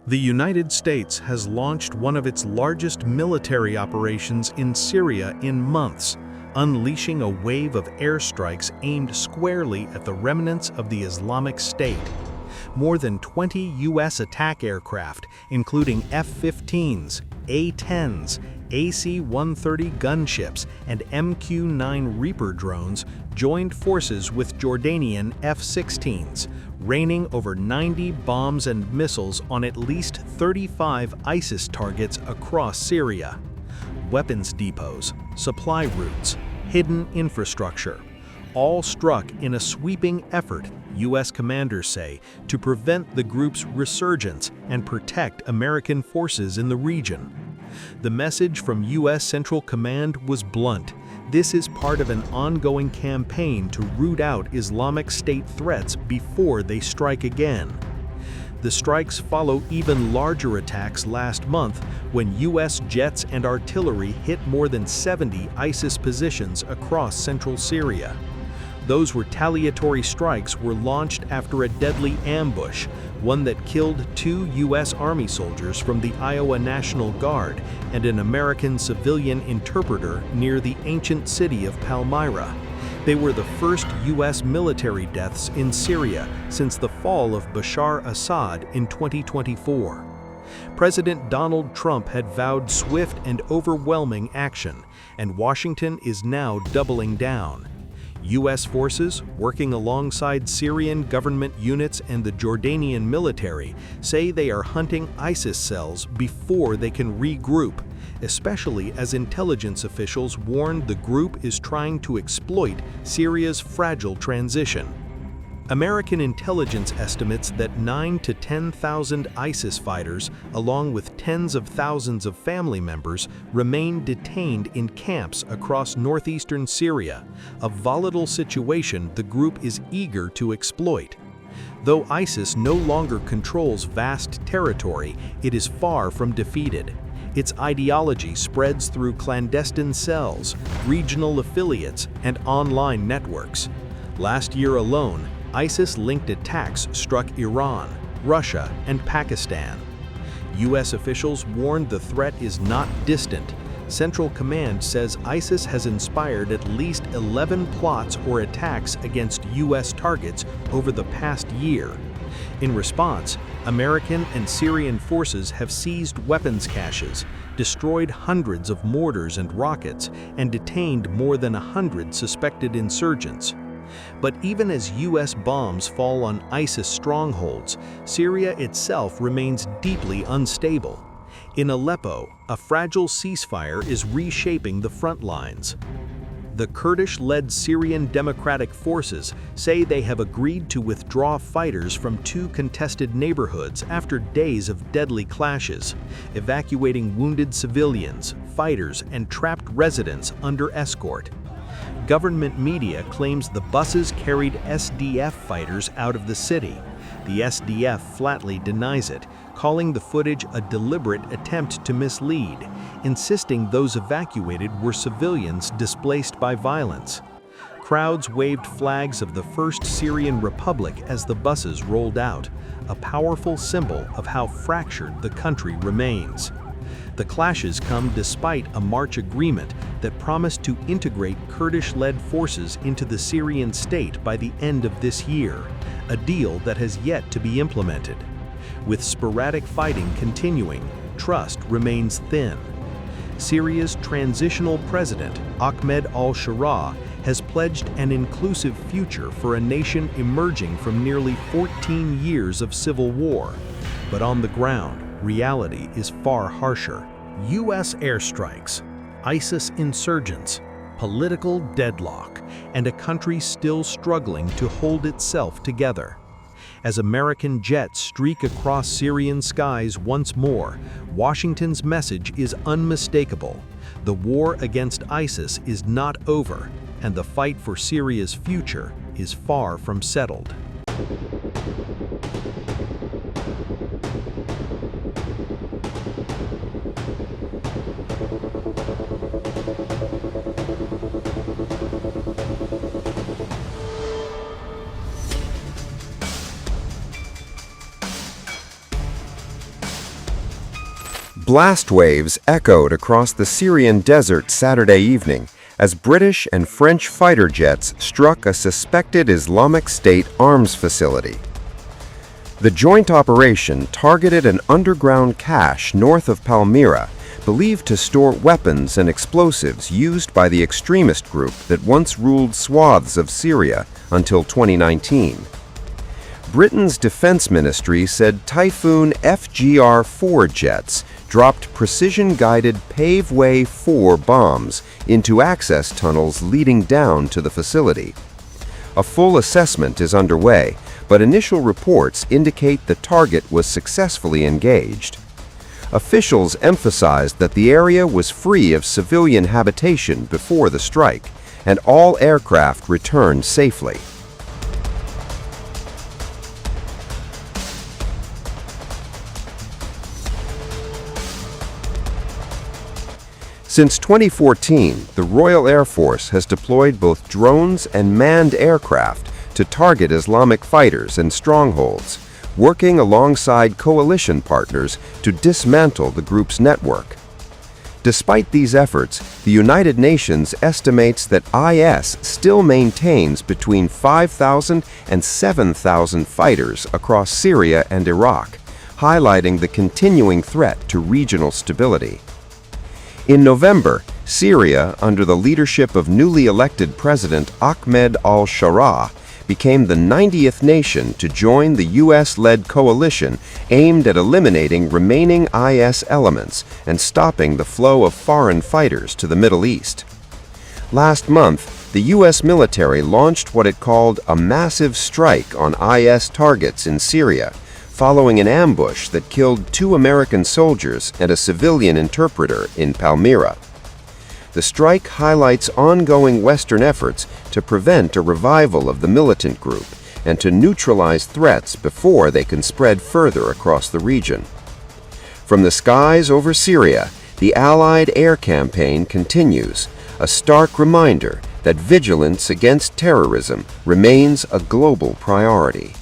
The United States has launched one of its largest military operations in Syria in months, unleashing a wave of airstrikes aimed squarely at the remnants of the Islamic State. More than 20 U.S. attack aircraft, including F-15s, A-10s, AC-130 gunships, and MQ-9 Reaper drones, joined forces with Jordanian F-16s, raining over 90 bombs and missiles on at least 35 ISIS targets across Syria. Weapons depots, supply routes, hidden infrastructure, all struck in a sweeping effort, U.S. commanders say, to prevent the group's resurgence and protect American forces in the region. The message from U.S. Central Command was blunt. This is part of an ongoing campaign to root out Islamic State threats before they strike again. The strikes follow even larger attacks last month when U.S. jets and artillery hit more than 70 ISIS positions across central Syria. Those retaliatory strikes were launched after a deadly ambush, one that killed 2 U.S. Army soldiers from the Iowa National Guard and an American civilian interpreter near the ancient city of Palmyra. They were the first U.S. military deaths in Syria since the fall of Bashar Assad in 2024. President Donald Trump had vowed swift and overwhelming action, and Washington is now doubling down. U.S. forces, working alongside Syrian government units and the Jordanian military, say they are hunting ISIS cells before they can regroup, especially as intelligence officials warn the group is trying to exploit Syria's fragile transition. American intelligence estimates that 9,000 to 10,000 ISIS fighters, along with tens of thousands of family members, remain detained in camps across northeastern Syria, a volatile situation the group is eager to exploit. Though ISIS no longer controls vast territory, it is far from defeated. Its ideology spreads through clandestine cells, regional affiliates, and online networks. Last year alone, ISIS-linked attacks struck Iran, Russia, and Pakistan. U.S. officials warned the threat is not distant. Central Command says ISIS has inspired at least 11 plots or attacks against U.S. targets over the past year. In response, American and Syrian forces have seized weapons caches, destroyed hundreds of mortars and rockets, and detained more than 100 suspected insurgents. But even as U.S. bombs fall on ISIS strongholds, Syria itself remains deeply unstable. In Aleppo, a fragile ceasefire is reshaping the front lines. The Kurdish-led Syrian Democratic Forces say they have agreed to withdraw fighters from 2 contested neighborhoods after days of deadly clashes, evacuating wounded civilians, fighters, and trapped residents under escort. Government media claims the buses carried SDF fighters out of the city. The SDF flatly denies it, calling the footage a deliberate attempt to mislead, insisting those evacuated were civilians displaced by violence. Crowds waved flags of the First Syrian Republic as the buses rolled out, a powerful symbol of how fractured the country remains. The clashes come despite a March agreement that promised to integrate Kurdish-led forces into the Syrian state by the end of this year, a deal that has yet to be implemented. With sporadic fighting continuing, trust remains thin. Syria's transitional president, Ahmed al-Sharaa, has pledged an inclusive future for a nation emerging from nearly 14 years of civil war. But on the ground, reality is far harsher. U.S. airstrikes, ISIS insurgents, political deadlock, and a country still struggling to hold itself together. As American jets streak across Syrian skies once more, Washington's message is unmistakable. The war against ISIS is not over, and the fight for Syria's future is far from settled. Blast waves echoed across the Syrian desert Saturday evening as British and French fighter jets struck a suspected Islamic State arms facility. The joint operation targeted an underground cache north of Palmyra, believed to store weapons and explosives used by the extremist group that once ruled swaths of Syria until 2019. Britain's defense ministry said Typhoon FGR-4 jets dropped precision-guided Paveway 4 bombs into access tunnels leading down to the facility. A full assessment is underway, but initial reports indicate the target was successfully engaged. Officials emphasized that the area was free of civilian habitation before the strike, and all aircraft returned safely. Since 2014, the Royal Air Force has deployed both drones and manned aircraft to target Islamic fighters and strongholds, working alongside coalition partners to dismantle the group's network. Despite these efforts, the United Nations estimates that IS still maintains between 5,000 and 7,000 fighters across Syria and Iraq, highlighting the continuing threat to regional stability. In November, Syria, under the leadership of newly elected President Ahmed al-Sharaa, became the 90th nation to join the U.S.-led coalition aimed at eliminating remaining IS elements and stopping the flow of foreign fighters to the Middle East. Last month, the U.S. military launched what it called a massive strike on IS targets in Syria, following an ambush that killed 2 American soldiers and a civilian interpreter in Palmyra. The strike highlights ongoing Western efforts to prevent a revival of the militant group and to neutralize threats before they can spread further across the region. From the skies over Syria, the Allied air campaign continues, a stark reminder that vigilance against terrorism remains a global priority.